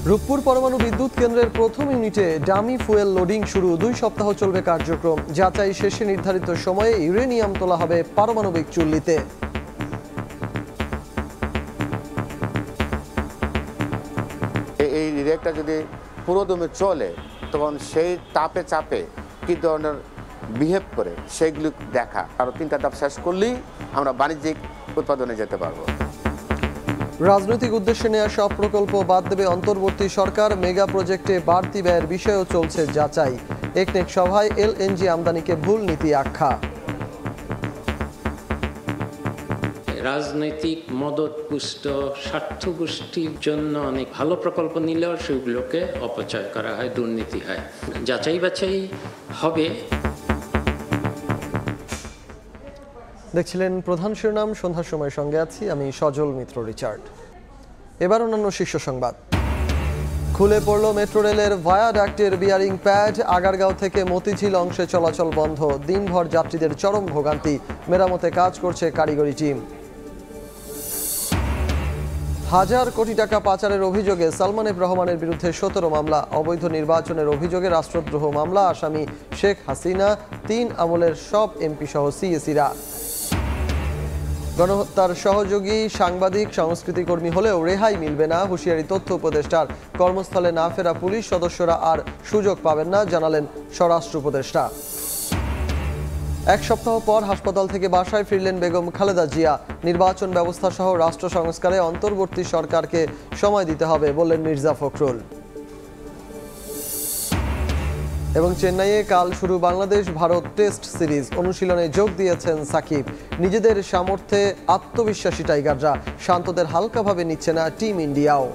রূপপুর পরমাণু বিদ্যুৎ কেন্দ্রের প্রথম ইউনিটে ডামি ফুয়েল লোডিং শুরু। 2 সপ্তাহ চলবে কার্যক্রম। যাচাই শেষে নির্ধারিত সময়ে ইউরেনিয়াম তোলা হবে পারমাণবিক চুল্লিতে। এই রিঅ্যাক্টর যদি পুরোদমে চলে তখন সেই তাপে চাপে কি ধরনের বিহেভ করে সেগুলো দেখা। আরও 3টা ধাপ শেষ করলেই আমরা বাণিজ্যিক উৎপাদনে যেতে পারবো। রাজনৈতিক উদ্দেশ্যে নেওয়া সব প্রকল্প বাদ দেবে অন্তর্বর্তী সরকার। মেগা প্রজেক্টে বাড়তি ব্যয়ের বিষয়েও চলছে যাচাই। একনেক সভায় এলএনজি আমদানিকে ভুল নীতি আখ্যা। রাজনৈতিক মদতপুষ্ট স্বার্থ গোষ্ঠীর জন্য অনেক ভালো প্রকল্প নিলেও সেগুলোকে অপচয় করা হয়, দুর্নীতি হয়। যাচাই বাছাই হবে। দেখছিলেন প্রধান শিরোনাম। সন্ধ্যার সময় সঙ্গে আছি আমি সজল মিত্র রিচার্ড। এবার অন্যান্য শীর্ষ সংবাদ। খুলে পড়ল মেট্রো রেলের ভায়াডাক্টের বিয়ারিং প্যাড। আগারগাঁও থেকে মতিঝিল অংশে চলাচল বন্ধ। দিনভর যাত্রীদের চরম ভোগান্তি। মেরামতে কাজ করছে কারিগরি টিম। হাজার কোটি টাকা পাচারের অভিযোগে সালমান এফ রহমানের বিরুদ্ধে 17 মামলা। অবৈধ নির্বাচনের অভিযোগে রাষ্ট্রদ্রোহ মামলা। আসামি শেখ হাসিনা, 3 আমলের সব এমপি সহ সিএসিরা। গণহত্যার সহযোগী সাংবাদিক সংস্কৃতি কর্মী হলেও রেহাই মিলবে না। হুঁশিয়ারি তথ্য উপদেষ্টার। কর্মস্থলে না ফেরা পুলিশ সদস্যরা আর সুযোগ পাবেন না, জানালেন স্বরাষ্ট্র উপদেষ্টা। 1 সপ্তাহ পর হাসপাতাল থেকে বাসায় ফিরলেন বেগম খালেদা জিয়া। নির্বাচন ব্যবস্থা সহ রাষ্ট্র সংস্কারে অন্তর্বর্তী সরকারকে সময় দিতে হবে বললেন মির্জা ফখরুল। এবং চেন্নাইয়ে কাল শুরু বাংলাদেশ ভারত টেস্ট সিরিজ। অনুশীলনে যোগ দিয়েছেন সাকিব। নিজেদের সামর্থ্যে আত্মবিশ্বাসী টাইগাররা। শান্তদের হালকাভাবে নিচ্ছে না টিম ইন্ডিয়াও।